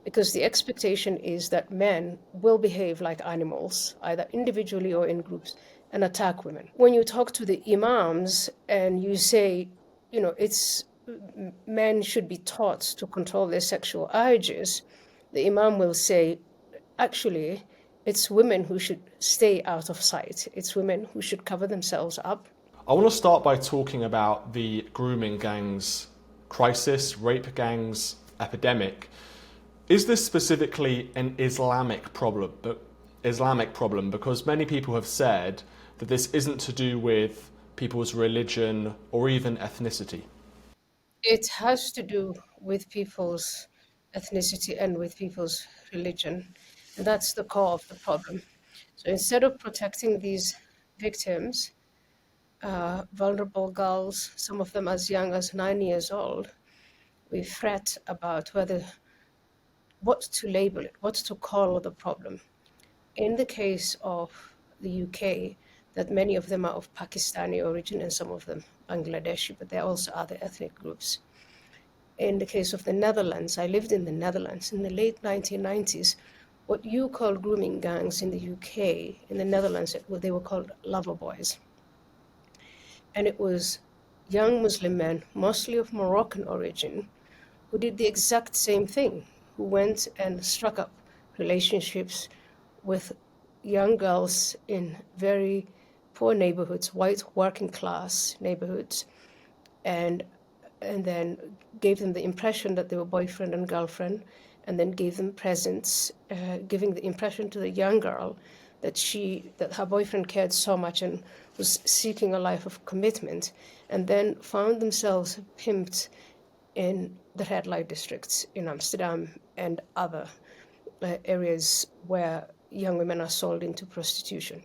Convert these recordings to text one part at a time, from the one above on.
because the expectation is that men will behave like animals, either individually or in groups, and attack women. When you talk to the imams and you say, it's men should be taught to control their sexual urges, the imam will say, actually, it's women who should stay out of sight. It's women who should cover themselves up. I want to start by talking about the grooming gangs crisis, rape gangs epidemic. Is this specifically an Islamic problem? Because many people have said that this isn't to do with people's religion or even ethnicity. It has to do with people's ethnicity and with people's religion. And that's the core of the problem. So instead of protecting these victims, vulnerable girls, some of them as young as 9 years old, we fret about what to label it, what to call the problem. In the case of the UK, that many of them are of Pakistani origin and some of them Bangladeshi, but there are also other ethnic groups. In the case of the Netherlands, I lived in the Netherlands in the late 1990s. What you call grooming gangs in the UK, in the Netherlands, they were called lover boys. And it was young Muslim men, mostly of Moroccan origin, who did the exact same thing, who went and struck up relationships with young girls in very poor neighborhoods, white working class neighborhoods, and then gave them the impression that they were boyfriend and girlfriend, and then gave them presents, giving the impression to the young girl that her boyfriend cared so much and was seeking a life of commitment, and then found themselves pimped in the red light districts in Amsterdam and other areas where young women are sold into prostitution.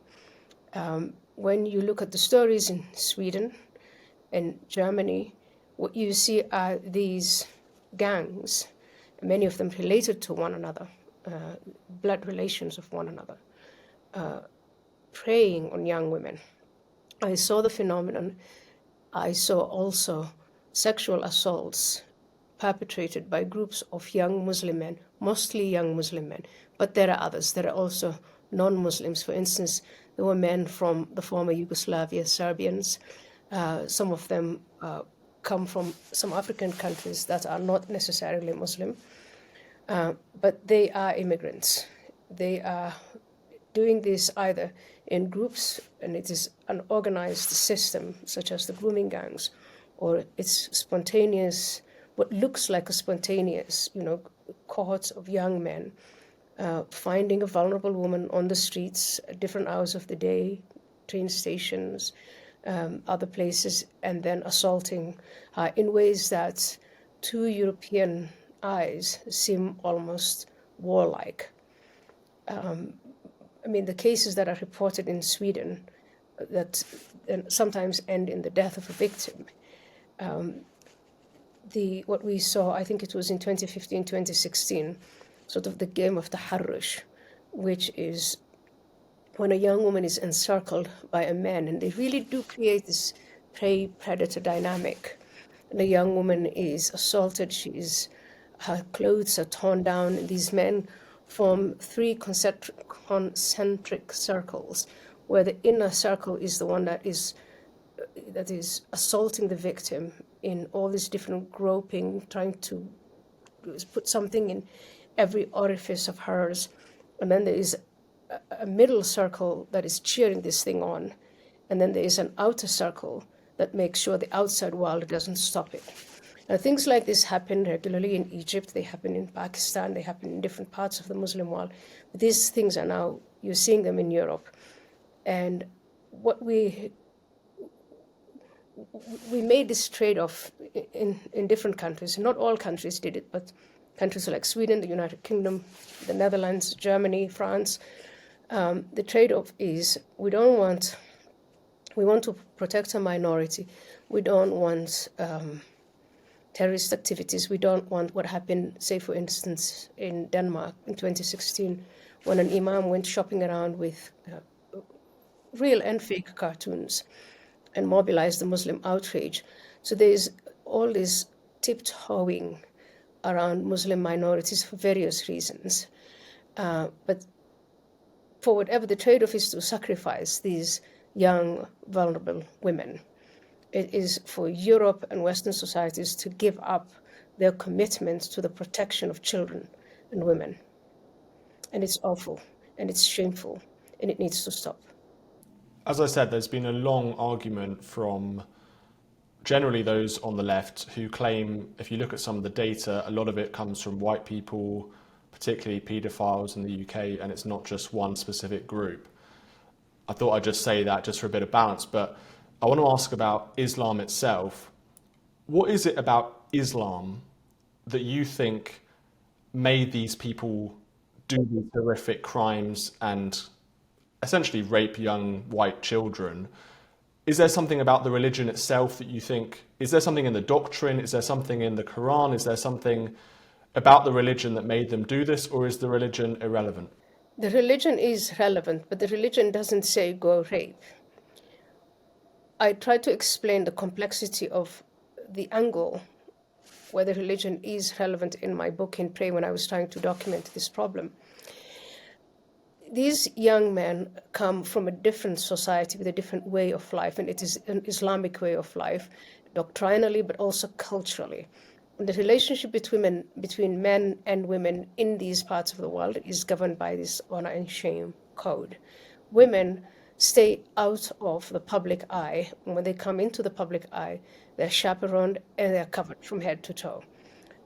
When you look at the stories in Sweden and Germany, what you see are these gangs, many of them related to one another, blood relations of one another, preying on young women. I saw the phenomenon. I saw also sexual assaults perpetrated by groups of young Muslim men, mostly young Muslim men, but there are others. There are also non-Muslims. For instance, there were men from the former Yugoslavia, Serbians. Some of them come from some African countries that are not necessarily Muslim, but they are immigrants. They are doing this either in groups, and it is an organized system, such as the grooming gangs, or it's spontaneous, what looks like a spontaneous, cohorts of young men finding a vulnerable woman on the streets at different hours of the day, train stations, other places, and then assaulting in ways that to European eyes seem almost warlike. The cases that are reported in Sweden that sometimes end in the death of a victim. What we saw, I think it was in 2015, 2016, sort of the game of the harrush, which is when a young woman is encircled by a man, and they really do create this prey-predator dynamic. And the young woman is assaulted, her clothes are torn down, and these men form three concentric circles, where the inner circle is the one that is assaulting the victim in all this different groping, trying to put something in every orifice of hers. And then there is a middle circle that is cheering this thing on. And then there is an outer circle that makes sure the outside world doesn't stop it. Now, things like this happen regularly in Egypt. They happen in Pakistan. They happen in different parts of the Muslim world. But these things are now, you're seeing them in Europe. And what we made this trade-off in different countries. Not all countries did it, but countries like Sweden, the United Kingdom, the Netherlands, Germany, France. The trade-off is we want to protect a minority. We don't want terrorist activities. We don't want what happened, say, for instance, in Denmark in 2016, when an imam went shopping around with real and fake cartoons and mobilized the Muslim outrage. So there's all this tiptoeing around Muslim minorities for various reasons. But for whatever the trade-off is to sacrifice these young, vulnerable women, it is for Europe and Western societies to give up their commitment to the protection of children and women. And it's awful, and it's shameful, and it needs to stop. As I said, there's been a long argument from generally those on the left who claim, if you look at some of the data, a lot of it comes from white people, particularly paedophiles in the UK, and it's not just one specific group. I thought I'd just say that just for a bit of balance, but I want to ask about Islam itself. What is it about Islam that you think made these people do these horrific crimes and essentially rape young white children? Is there something about the religion itself that you think, is there something in the doctrine? Is there something in the Quran? Is there something about the religion that made them do this, or is the religion irrelevant? The religion is relevant, but the religion doesn't say go rape. I tried to explain the complexity of the angle where the religion is relevant in my book in Pray when I was trying to document this problem. These young men come from a different society with a different way of life, and it is an Islamic way of life, doctrinally, but also culturally. And the relationship between men and women in these parts of the world is governed by this honor and shame code. Women stay out of the public eye. When they come into the public eye, they're chaperoned and they're covered from head to toe,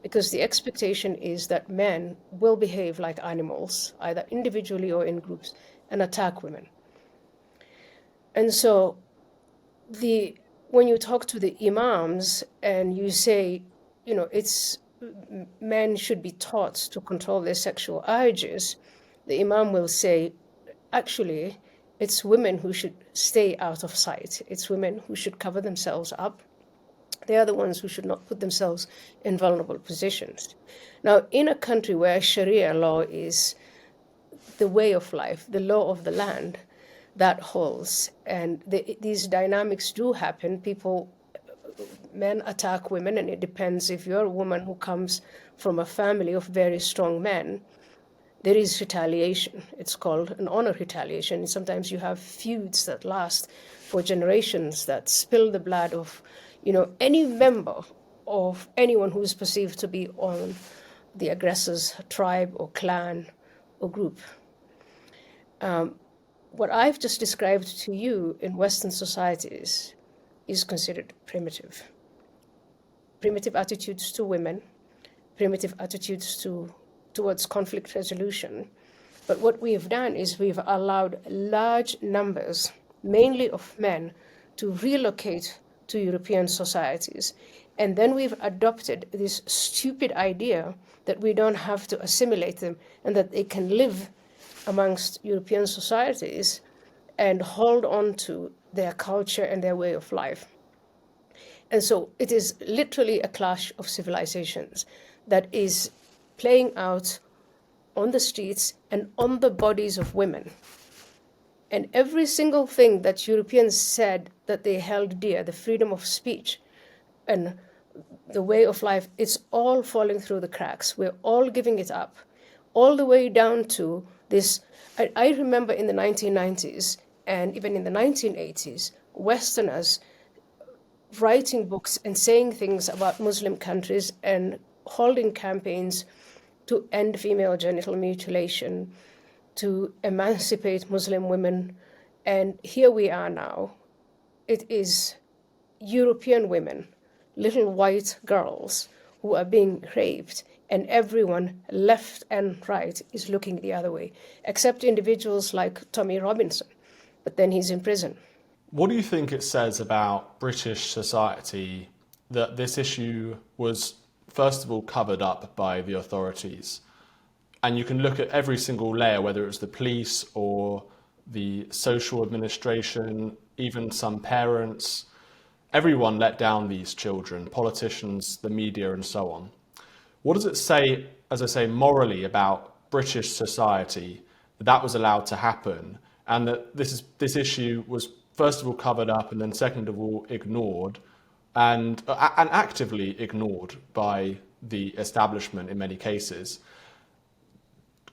because the expectation is that men will behave like animals, either individually or in groups, and attack women. And so when you talk to the imams and you say, it's men should be taught to control their sexual urges, the imam will say, actually, it's women who should stay out of sight. It's women who should cover themselves up. They are the ones who should not put themselves in vulnerable positions. Now, in a country where Sharia law is the way of life, the law of the land, that holds. And these dynamics do happen. Men attack women, and it depends if you're a woman who comes from a family of very strong men. There is retaliation. It's called an honor retaliation. And sometimes you have feuds that last for generations that spill the blood of any member of anyone who is perceived to be on the aggressor's tribe or clan or group. What I've just described to you in Western societies is considered primitive. Primitive attitudes to women, primitive attitudes towards conflict resolution. But what we have done is we've allowed large numbers, mainly of men, to relocate to European societies. And then we've adopted this stupid idea that we don't have to assimilate them and that they can live amongst European societies and hold on to their culture and their way of life. And so it is literally a clash of civilizations that is playing out on the streets and on the bodies of women. And every single thing that Europeans said that they held dear, the freedom of speech and the way of life, it's all falling through the cracks. We're all giving it up, all the way down to this. I remember in the 1990s and even in the 1980s, Westerners writing books and saying things about Muslim countries and holding campaigns to end female genital mutilation, to emancipate Muslim women. And here we are now. It is European women, little white girls, who are being raped, and everyone left and right is looking the other way, except individuals like Tommy Robinson, but then he's in prison. What do you think it says about British society that this issue was, first of all, covered up by the authorities? And you can look at every single layer, whether it's the police or the social administration, even some parents. Everyone let down these children, politicians, the media, and so on. What does it say, as I say, morally about British society that was allowed to happen, and that this issue was first of all covered up, and then second of all ignored, and actively ignored by the establishment in many cases.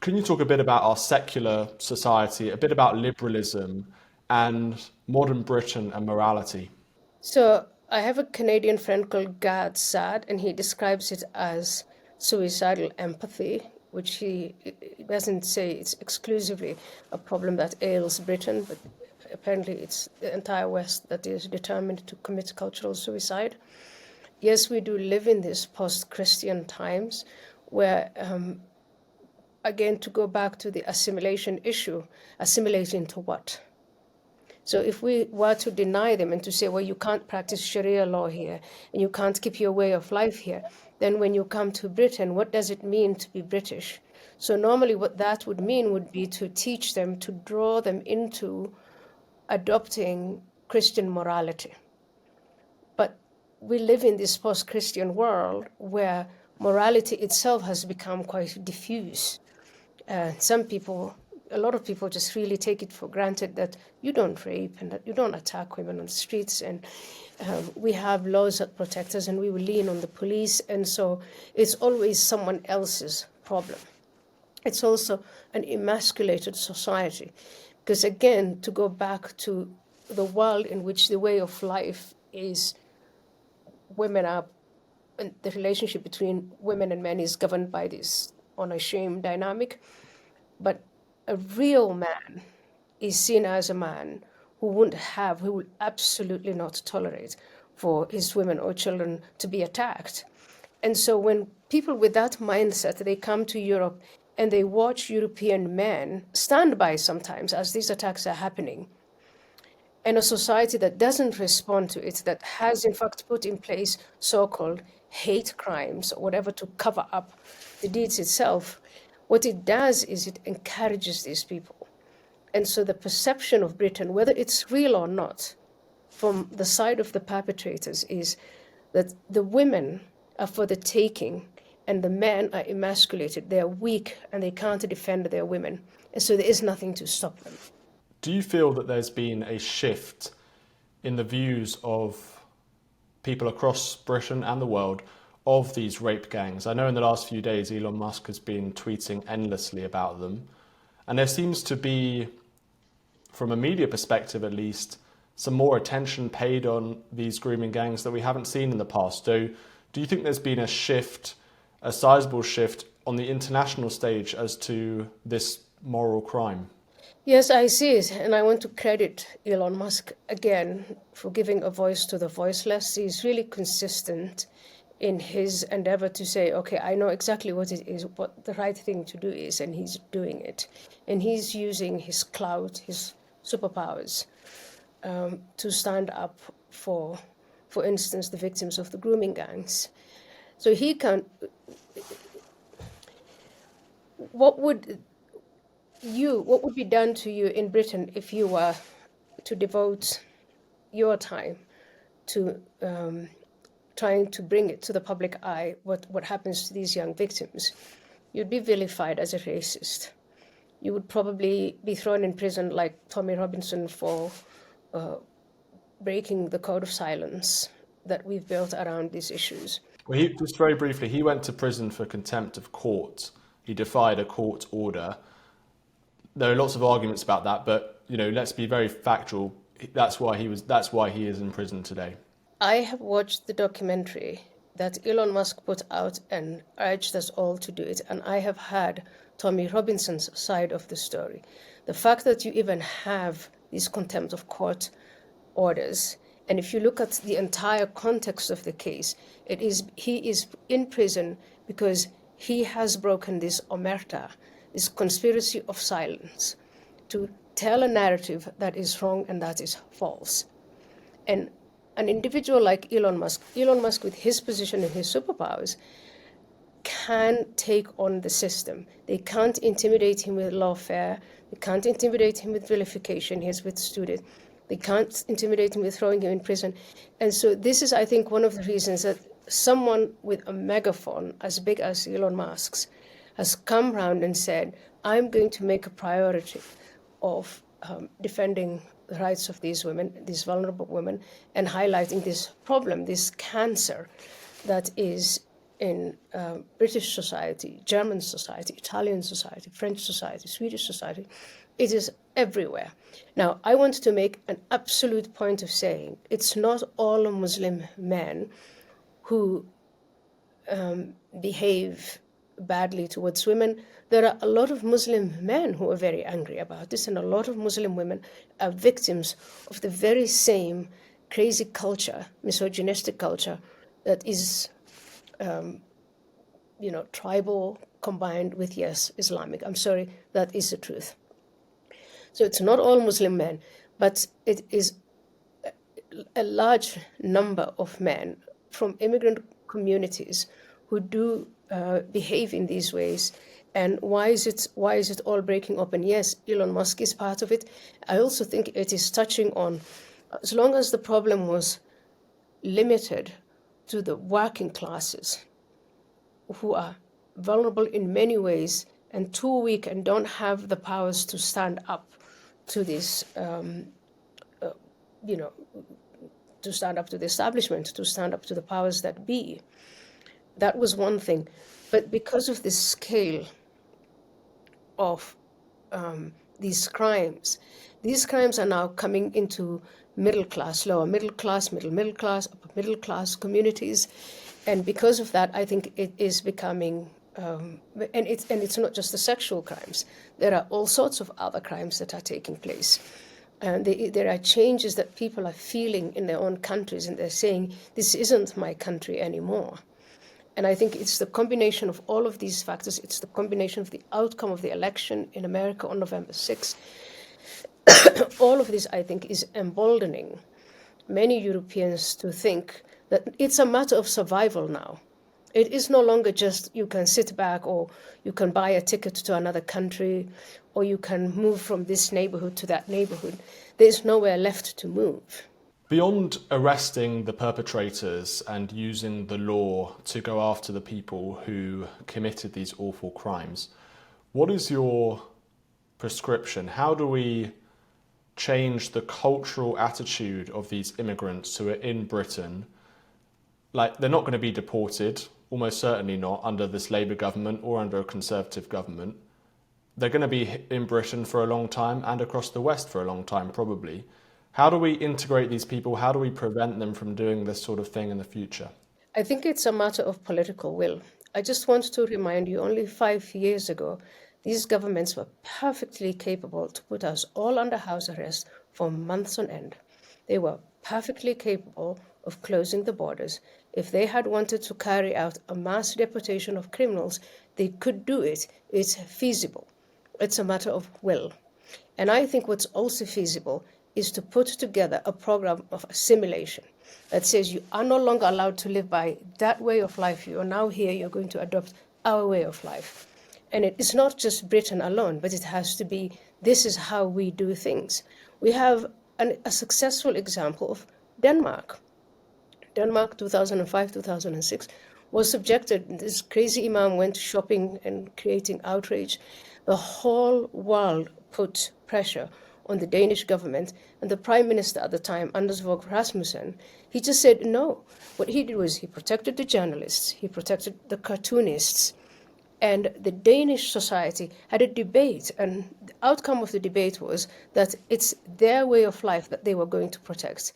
Can you talk a bit about our secular society, a bit about liberalism and modern Britain and morality? So I have a Canadian friend called Gad Sad, and he describes it as suicidal empathy, which he doesn't say it's exclusively a problem that ails Britain, but apparently it's the entire West that is determined to commit cultural suicide. Yes, we do live in these post-Christian times where, again, to go back to the assimilation issue, assimilate into what? So if we were to deny them and to say, well, you can't practice Sharia law here, and you can't keep your way of life here, then when you come to Britain, what does it mean to be British? So normally what that would mean would be to teach them, to draw them into adopting Christian morality. But we live in this post-Christian world where morality itself has become quite diffuse. Some people, a lot of people just really take it for granted that you don't rape and that you don't attack women on the streets, and we have laws that protect us, and we will lean on the police, and so it's always someone else's problem. It's also an emasculated society, because again, to go back to the world in which the way of life is women are, and the relationship between women and men is governed by this honor-shame dynamic. But a real man is seen as a man who will absolutely not tolerate for his women or children to be attacked. And so when people with that mindset, they come to Europe and they watch European men stand by sometimes as these attacks are happening, and a society that doesn't respond to it, that has in fact put in place so-called hate crimes or whatever to cover up the deeds itself, what it does is it encourages these people. And so the perception of Britain, whether it's real or not, from the side of the perpetrators is that the women are for the taking and the men are emasculated, they're weak and they can't defend their women. And so there is nothing to stop them. Do you feel that there's been a shift in the views of people across Britain and the world of these rape gangs? I know in the last few days Elon Musk has been tweeting endlessly about them, and there seems to be, from a media perspective at least, some more attention paid on these grooming gangs that we haven't seen in the past. So do you think there's been a shift, a sizable shift on the international stage as to this moral crime? Yes, I see it, and I want to credit Elon Musk again for giving a voice to the voiceless. He's really consistent in his endeavor to say, okay, I know exactly what it is, what the right thing to do is, and he's doing it. And he's using his clout, his superpowers, to stand up for instance, the victims of the grooming gangs. So he can, what would be done to you in Britain if you were to devote your time to trying to bring it to the public eye, what happens to these young victims? You'd be vilified as a racist. You would probably be thrown in prison like Tommy Robinson for breaking the code of silence that we've built around these issues. Well, just very briefly, he went to prison for contempt of court. He defied a court order. There are lots of arguments about that, but let's be very factual. That's why he is in prison today. I have watched the documentary that Elon Musk put out and urged us all to do it, and I have heard Tommy Robinson's side of the story. The fact that you even have these contempt of court orders, and if you look at the entire context of the case, he is in prison because he has broken this omerta, this conspiracy of silence, to tell a narrative that is wrong and that is false. And an individual like Elon Musk with his position and his superpowers, can take on the system. They can't intimidate him with lawfare. They can't intimidate him with vilification. He's withstood it. They can't intimidate him with throwing him in prison. And so this is, I think, one of the reasons that someone with a megaphone as big as Elon Musk's has come round and said, I'm going to make a priority of defending the rights of these women, these vulnerable women, and highlighting this problem, this cancer that is in British society, German society, Italian society, French society, Swedish society. It is everywhere. Now, I want to make an absolute point of saying it's not all Muslim men who behave badly towards women. There are a lot of Muslim men who are very angry about this, and a lot of Muslim women are victims of the very same crazy culture, misogynistic culture, that is, tribal combined with, yes, Islamic. I'm sorry, that is the truth. So it's not all Muslim men, but it is a large number of men from immigrant communities who do behave in these ways. And why is it all breaking up? And yes, Elon Musk is part of it. I also think it is touching on, as long as the problem was limited to the working classes, who are vulnerable in many ways and too weak and don't have the powers to stand up to this, to stand up to the establishment, to stand up to the powers that be. That was one thing. But because of the scale of these crimes are now coming into middle class, lower middle class, middle class, upper middle class communities. And because of that, I think it is becoming, and it's not just the sexual crimes. There are all sorts of other crimes that are taking place. And there are changes that people are feeling in their own countries, and they're saying, this isn't my country anymore. And I think it's the combination of all of these factors. It's the combination of the outcome of the election in America on November 6th. All of this, I think, is emboldening many Europeans to think that it's a matter of survival now. It is no longer just you can sit back, or you can buy a ticket to another country, or you can move from this neighborhood to that neighborhood. There's nowhere left to move. Beyond arresting the perpetrators and using the law to go after the people who committed these awful crimes, what is your prescription? How do we change the cultural attitude of these immigrants who are in Britain? Like, they're not going to be deported, almost certainly not under this Labour government or under a Conservative government. They're going to be in Britain for a long time and across the West for a long time, probably. How do we integrate these people? How do we prevent them from doing this sort of thing in the future? I think it's a matter of political will. I just want to remind you, only 5 years ago, these governments were perfectly capable to put us all under house arrest for months on end. They were perfectly capable of closing the borders. If they had wanted to carry out a mass deportation of criminals, they could do it. It's feasible. It's a matter of will. And I think what's also feasible is to put together a program of assimilation that says you are no longer allowed to live by that way of life. You are now here, you're going to adopt our way of life. And it is not just Britain alone, but it has to be, this is how we do things. We have a successful example of Denmark. Denmark, 2005, 2006, was subjected, this crazy imam went shopping and creating outrage. The whole world put pressure on the Danish government, and the prime minister at the time, Anders Fogh Rasmussen, he just said no. What he did was he protected the journalists, he protected the cartoonists, and the Danish society had a debate, and the outcome of the debate was that it's their way of life that they were going to protect.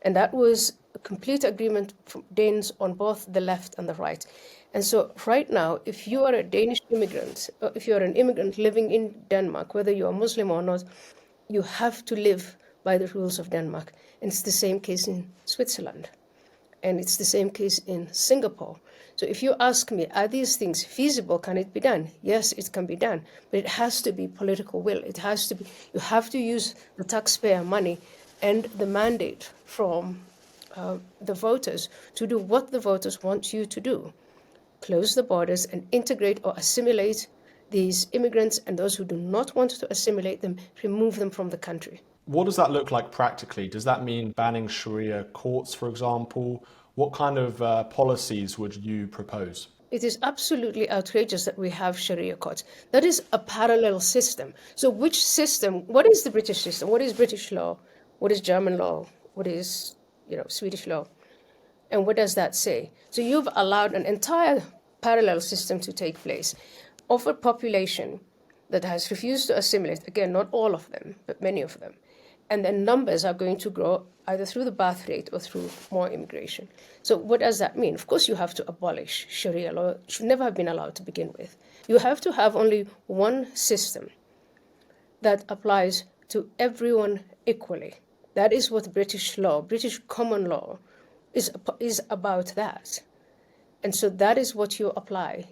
And that was a complete agreement from Danes on both the left and the right. And so right now, if you are a Danish immigrant, or if you are an immigrant living in Denmark, whether you are Muslim or not, you have to live by the rules of Denmark. And it's the same case in Switzerland. And it's the same case in Singapore. So if you ask me, are these things feasible? Can it be done? Yes, it can be done. But it has to be political will. It has to be, you have to use the taxpayer money and the mandate from the voters to do what the voters want you to do. Close the borders and integrate or assimilate these immigrants, and those who do not want to assimilate them, remove them from the country. What does that look like practically? Does that mean banning Sharia courts, for example? What kind of policies would you propose? It is absolutely outrageous that we have Sharia courts. That is a parallel system. So which system, what is the British system? What is British law? What is German law? What is, Swedish law? And what does that say? So you've allowed an entire parallel system to take place of a population that has refused to assimilate, again, not all of them, but many of them. And then numbers are going to grow either through the birth rate or through more immigration. So what does that mean? Of course, you have to abolish Sharia law. It should never have been allowed to begin with. You have to have only one system that applies to everyone equally. That is what British law, British common law, is about that. And so that is what you apply.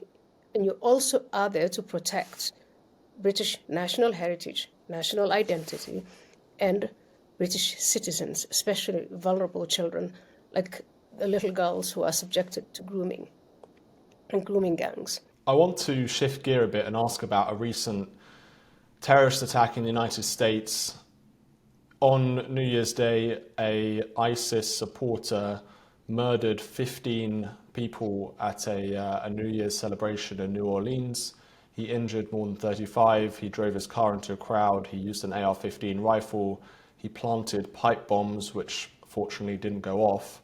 And you also are there to protect British national heritage, national identity, and British citizens, especially vulnerable children, like the little girls who are subjected to grooming and grooming gangs. I want to shift gear a bit and ask about a recent terrorist attack in the United States. On New Year's Day, a ISIS supporter murdered 15 people at a New Year's celebration in New Orleans. He injured more than 35. He drove his car into a crowd. He used an AR-15 rifle. He planted pipe bombs, which fortunately didn't go off.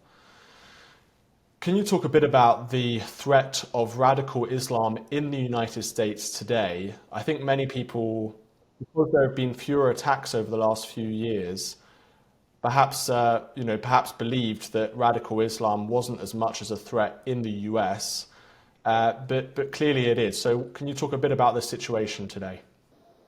Can you talk a bit about the threat of radical Islam in the United States today? I think many people, because there have been fewer attacks over the last few years, perhaps believed that radical Islam wasn't as much as a threat in the US, but clearly it is. So can you talk a bit about the situation today?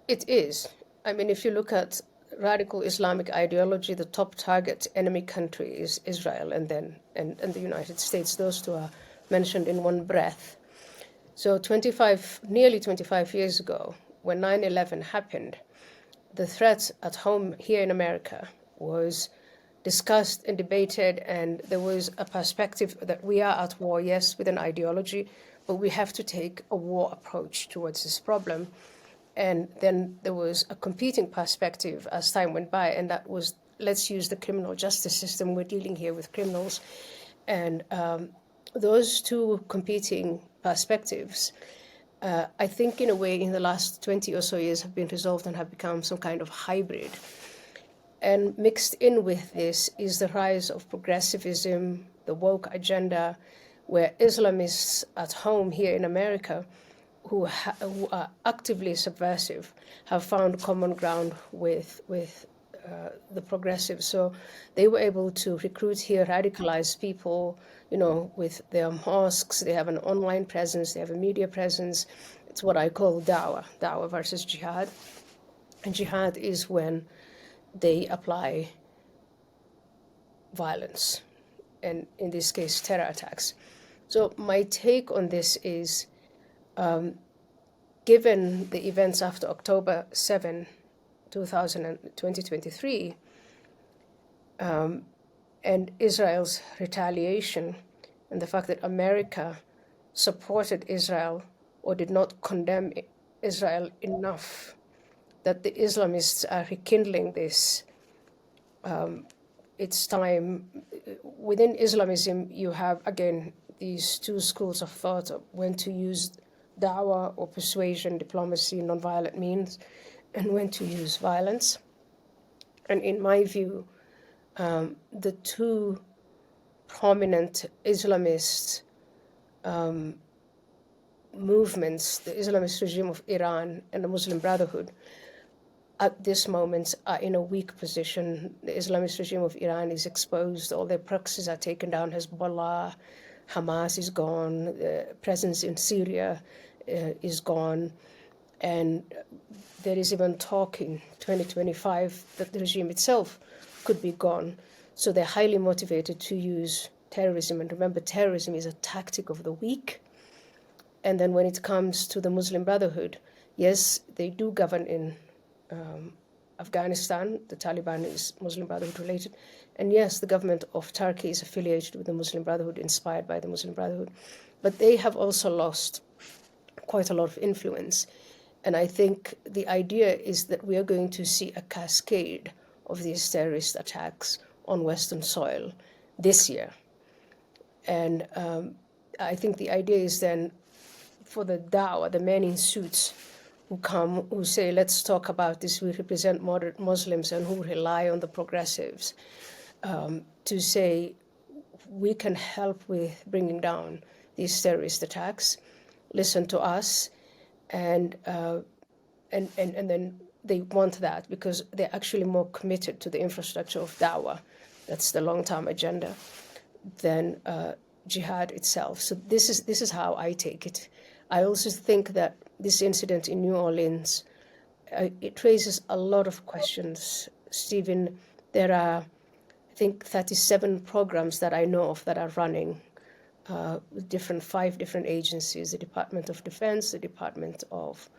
It is. I mean, if you look at radical Islamic ideology, the top target enemy country is Israel and the United States. Those two are mentioned in one breath. So nearly 25 years ago, when 9/11 happened, the threat at home here in America was discussed and debated, and there was a perspective that we are at war, yes, with an ideology, but we have to take a war approach towards this problem. And then there was a competing perspective as time went by, and that was, let's use the criminal justice system. We're dealing here with criminals. And those two competing perspectives, I think in a way in the last 20 or so years have been resolved and have become some kind of hybrid. And mixed in with this is the rise of progressivism, the woke agenda, where Islamists at home here in America who are actively subversive have found common ground with the progressives. So they were able to recruit here radicalized people, with their mosques. They have an online presence, they have a media presence. It's what I call dawah versus jihad. And jihad is when they apply violence, and in this case, terror attacks. So my take on this is, given the events after October 7, 2023, and Israel's retaliation, and the fact that America supported Israel or did not condemn Israel enough, that the Islamists are rekindling this. It's time. Within Islamism, you have, again, these two schools of thought of when to use dawah or persuasion, diplomacy, nonviolent means, and when to use violence. And in my view, the two prominent Islamist movements, the Islamist regime of Iran and the Muslim Brotherhood, at this moment are in a weak position. The Islamist regime of Iran is exposed. All their proxies are taken down. Hezbollah, Hamas is gone. The presence in Syria is gone. And there is even talk in 2025 that the regime itself could be gone. So they're highly motivated to use terrorism. And remember, terrorism is a tactic of the weak. And then when it comes to the Muslim Brotherhood, yes, they do govern in Afghanistan. The Taliban is Muslim Brotherhood related. And yes, the government of Turkey is affiliated with the Muslim Brotherhood, inspired by the Muslim Brotherhood. But they have also lost quite a lot of influence. And I think the idea is that we are going to see a cascade of these terrorist attacks on Western soil this year. And I think the idea is then for the dawah, the men in suits who come, who say, let's talk about this, we represent moderate Muslims, and who rely on the progressives, to say, we can help with bringing down these terrorist attacks, listen to us, and then they want that because they're actually more committed to the infrastructure of dawah. That's the long-term agenda than jihad itself. So this is how I take it. I also think that this incident in New Orleans, it raises a lot of questions. Stephen, there are, I think, 37 programs that I know of that are running with 5 different agencies: the Department of Defense, the Department of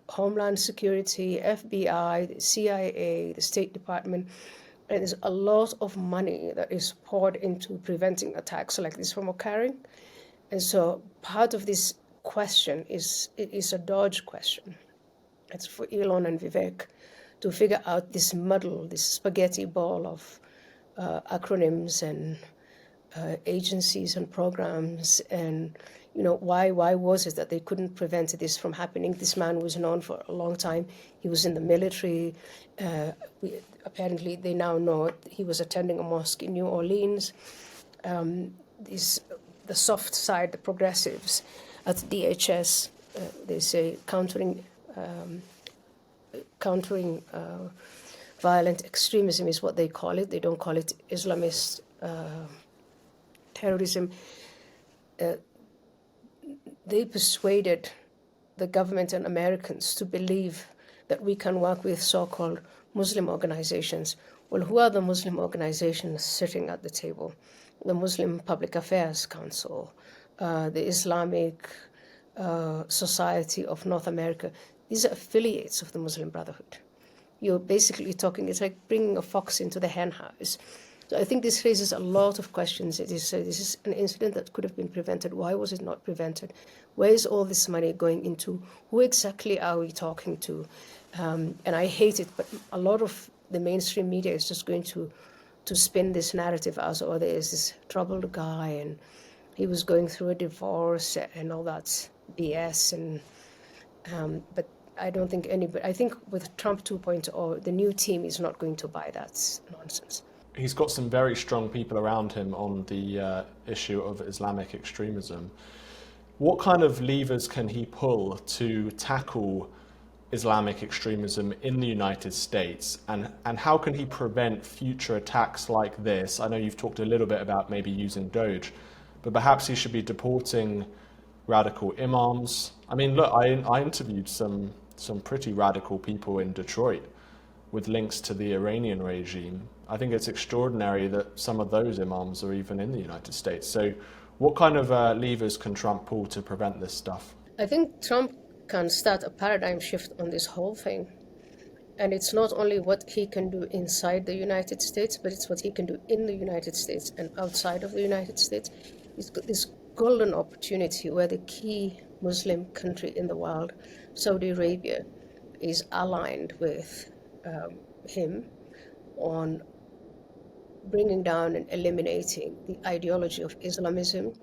Homeland Security, FBI, the CIA, the State Department. And there's a lot of money that is poured into preventing attacks like this from occurring. And so part of this question is a dodge question. It's for Elon and Vivek to figure out this muddle, this spaghetti ball of acronyms and agencies and programs, and why was it that they couldn't prevent this from happening? This man was known for a long time. He was in the military. Apparently, they now know he was attending a mosque in New Orleans. The soft side, the progressives at DHS, they say countering violent extremism is what they call it. They don't call it Islamist terrorism. They persuaded the government and Americans to believe that we can work with so-called Muslim organizations. Well, who are the Muslim organizations sitting at the table? The Muslim Public Affairs Council, the Islamic Society of North America. These are affiliates of the Muslim Brotherhood. You're basically talking, it's like bringing a fox into the hen house. So I think this raises a lot of questions. This is an incident that could have been prevented. Why was it not prevented? Where is all this money going into? Who exactly are we talking to? And I hate it, but a lot of the mainstream media is just going to spin this narrative as, oh, there is this troubled guy and he was going through a divorce and all that BS. But I don't think anybody, I think with Trump 2.0, the new team is not going to buy that nonsense. He's got some very strong people around him on the issue of Islamic extremism. What kind of levers can he pull to tackle Islamic extremism in the United States, and how can he prevent future attacks like this? I know you've talked a little bit about maybe using Doge, but perhaps he should be deporting radical imams. I mean, look, I interviewed some pretty radical people in Detroit with links to the Iranian regime. I think it's extraordinary that some of those imams are even in the United States. So what kind of levers can Trump pull to prevent this stuff? I think Trump can start a paradigm shift on this whole thing. And it's not only what he can do inside the United States, but it's what he can do in the United States and outside of the United States. He's got this golden opportunity where the key Muslim country in the world, Saudi Arabia, is aligned with him on bringing down and eliminating the ideology of Islamism.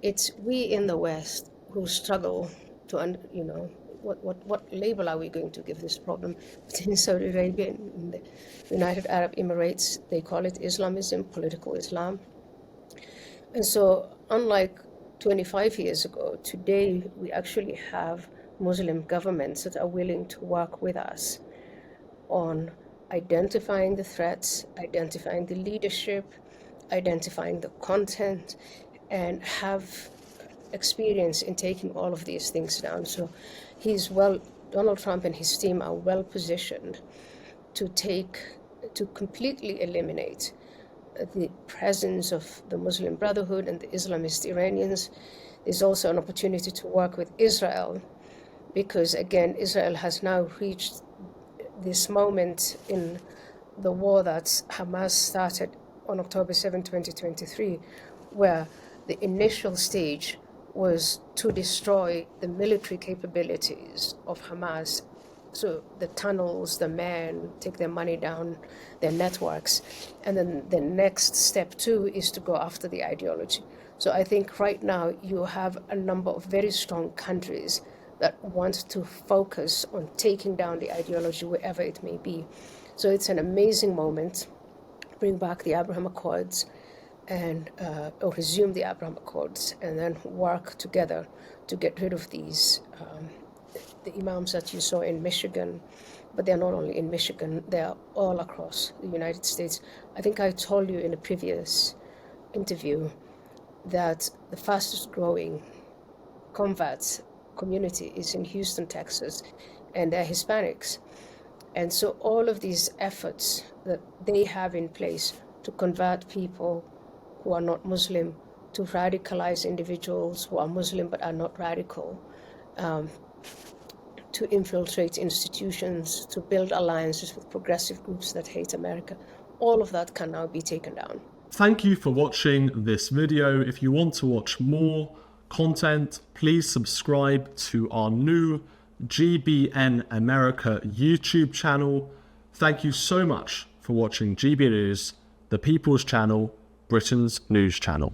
It's we in the West who struggle to, what label are we going to give this problem between Saudi Arabia and the United Arab Emirates? They call it Islamism, political Islam. And so, unlike 25 years ago, today we actually have Muslim governments that are willing to work with us on identifying the threats, identifying the leadership, identifying the content, and have experience in taking all of these things down. So Donald Trump and his team are well positioned to completely eliminate the presence of the Muslim Brotherhood and the Islamist Iranians. There's also an opportunity to work with Israel because, again, Israel has now reached this moment in the war that Hamas started on October 7, 2023, where the initial stage was to destroy the military capabilities of Hamas. So the tunnels, the men, take their money down, their networks. And then the next step 2 is to go after the ideology. So I think right now you have a number of very strong countries that want to focus on taking down the ideology wherever it may be. So it's an amazing moment. Bring back the Abraham Accords, and or resume the Abraham Accords and then work together to get rid of these the imams that you saw in Michigan, but they're not only in Michigan, they are all across the United States. I think I told you in a previous interview that the fastest growing converts community is in Houston, Texas, and they're Hispanics. And so all of these efforts that they have in place to convert people who are not Muslim, to radicalize individuals who are Muslim but are not radical, to infiltrate institutions, to build alliances with progressive groups that hate America, all of that can now be taken down. Thank you for watching this video. If you want to watch more content, please subscribe to our new GBN America YouTube channel. Thank you so much for watching GB News, the People's Channel, Britain's news channel.